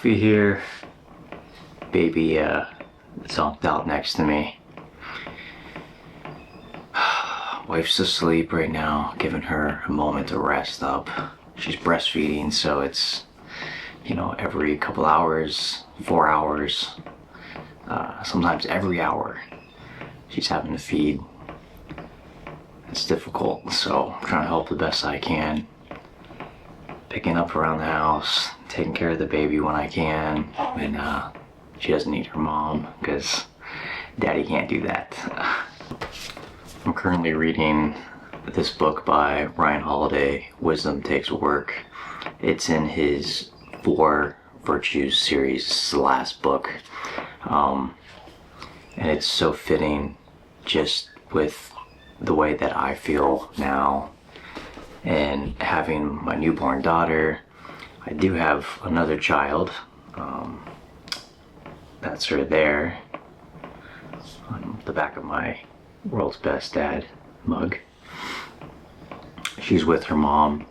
Sophie here. Baby zonked out next to me. Wife's asleep right now, giving her a moment to rest up. She's breastfeeding, so it's, every couple hours, 4 hours, sometimes every hour, she's having to feed. It's difficult, so I'm trying to help the best I can. Picking up around the house, taking care of the baby when I can, when she doesn't need her mom, because daddy can't do that. I'm currently reading this book by Ryan Holiday, Wisdom Takes Work. It's in his 4 Virtues series. It's the last book. And it's so fitting just with the way that I feel now. And having my newborn daughter, I do have another child. That's her there on the back of my World's Best Dad mug. She's with her mom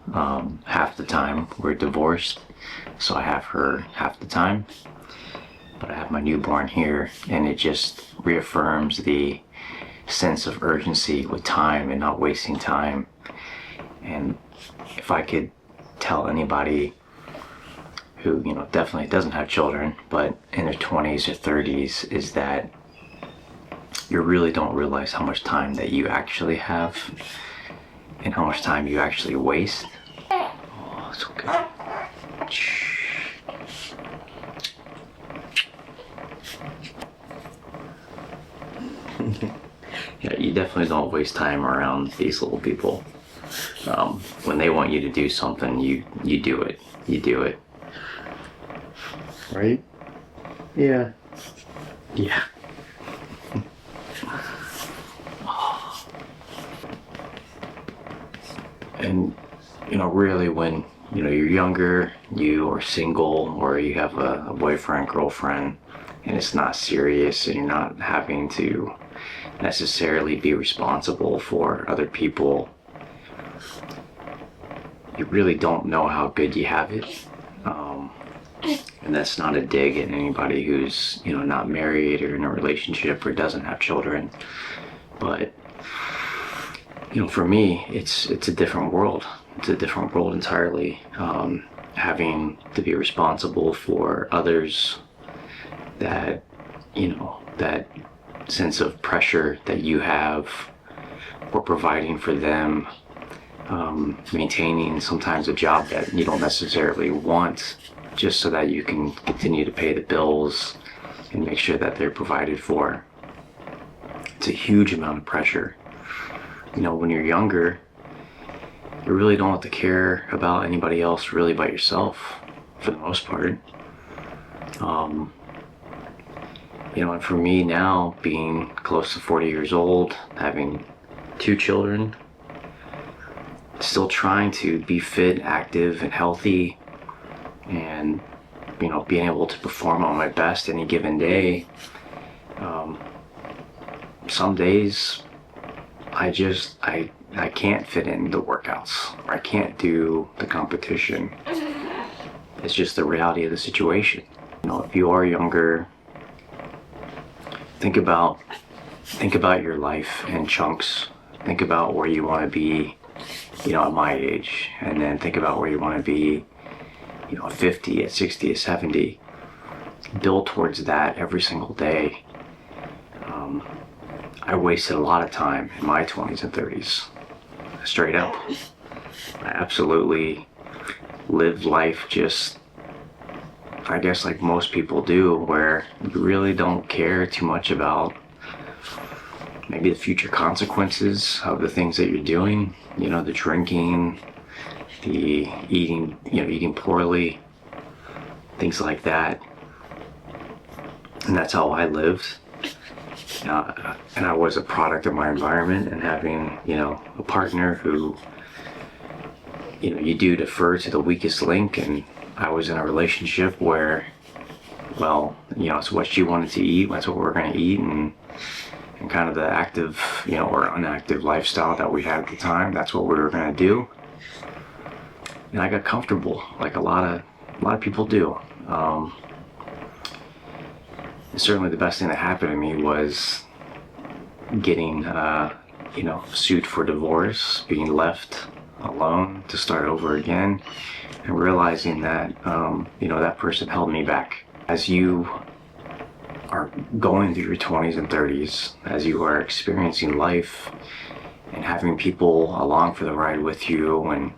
half the time. We're divorced, so I have her half the time. But I have my newborn here, and it just reaffirms the sense of urgency with time and not wasting time. And if I could tell anybody who, definitely doesn't have children, but in their 20s or 30s, is that you really don't realize how much time that you actually have and how much time you actually waste. Oh, it's okay. Yeah, you definitely don't waste time around these little people. When they want you to do something, you do it. You do it. Right? Yeah. Yeah. And, really when, you're younger, you are single, or you have a boyfriend, girlfriend, and it's not serious, and you're not having to necessarily be responsible for other people, you really don't know how good you have it. And that's not a dig at anybody who's, not married or in a relationship or doesn't have children. But, for me, it's a different world. It's a different world entirely. Having to be responsible for others, that, that sense of pressure that you have for providing for them, maintaining sometimes a job that you don't necessarily want, just so that you can continue to pay the bills and make sure that they're provided for. It's a huge amount of pressure. When you're younger, you really don't have to care about anybody else really but yourself, for the most part. And for me now, being close to 40 years old, having 2 children, still trying to be fit, active, and healthy, and being able to perform on my best any given day. Some days I can't fit in the workouts, or I can't do the competition. It's just the reality of the situation. If you are younger, think about your life in chunks. Think about where you want to be, at my age, and then think about where you want to be, at 50, at 60, at 70. Build towards that every single day. I wasted a lot of time in my 20s and 30s, straight up. I absolutely lived life just, I guess, like most people do, where you really don't care too much about maybe the future consequences of the things that you're doing. The drinking, the eating poorly, things like that. And that's how I lived. And I was a product of my environment, and having, a partner who, you do defer to the weakest link. And I was in a relationship where, it's what she wanted to eat, that's what we're going to eat, and kind of the active, or inactive lifestyle that we had at the time, that's what we were going to do. And I got comfortable, like a lot of people do. certainly the best thing that happened to me was getting, sued for divorce, being left alone to start over again, and realizing that, that person held me back. As you are going through your 20s and 30s, as you are experiencing life and having people along for the ride with you, and,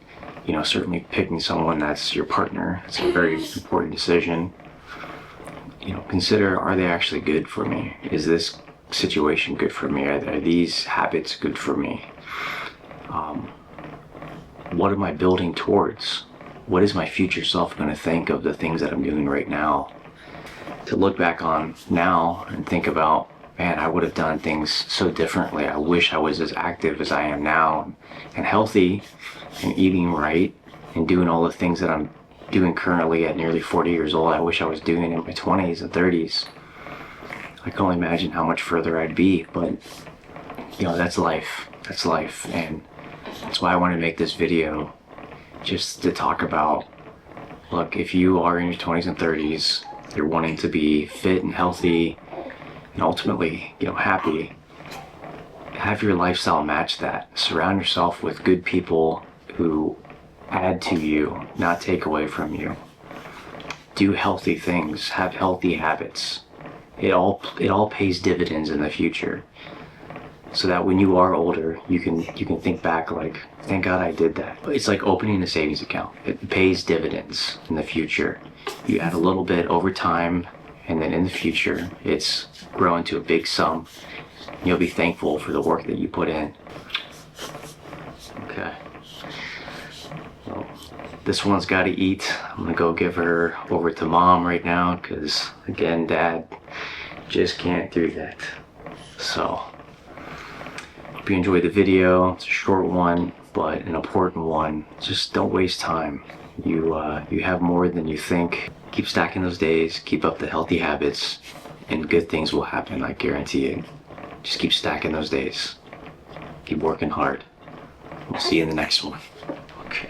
certainly picking someone that's your partner, it's a very important decision. Consider, are they actually good for me? Is this situation good for me? Are these habits good for me? What am I building towards? What is my future self going to think of the things that I'm doing right now? To look back on now and think about, man, I would have done things so differently. I wish I was as active as I am now, and healthy, and eating right, and doing all the things that I'm doing currently at nearly 40 years old. I wish I was doing in my 20s and 30s. I can only imagine how much further I'd be, but that's life. That's life, and that's why I want to make this video, just to talk about, look, if you are in your 20s and 30s, you're wanting to be fit and healthy and ultimately, happy, have your lifestyle match that. Surround yourself with good people who add to you, not take away from you. Do healthy things, have healthy habits. It all pays dividends in the future. So that when you are older, you can think back like, thank God I did that. It's like opening a savings account. It pays dividends in the future. You add a little bit over time, and then in the future, it's growing to a big sum. You'll be thankful for the work that you put in. Okay. Well, this one's got to eat. I'm gonna go give her over to Mom right now, because again, Dad just can't do that. So, hope you enjoyed the video. It's a short one, but an important one. Just don't waste time. You have more than you think. Keep stacking those days, keep up the healthy habits, and good things will happen, I guarantee it. Just keep stacking those days. Keep working hard. We'll see you in the next one. Okay.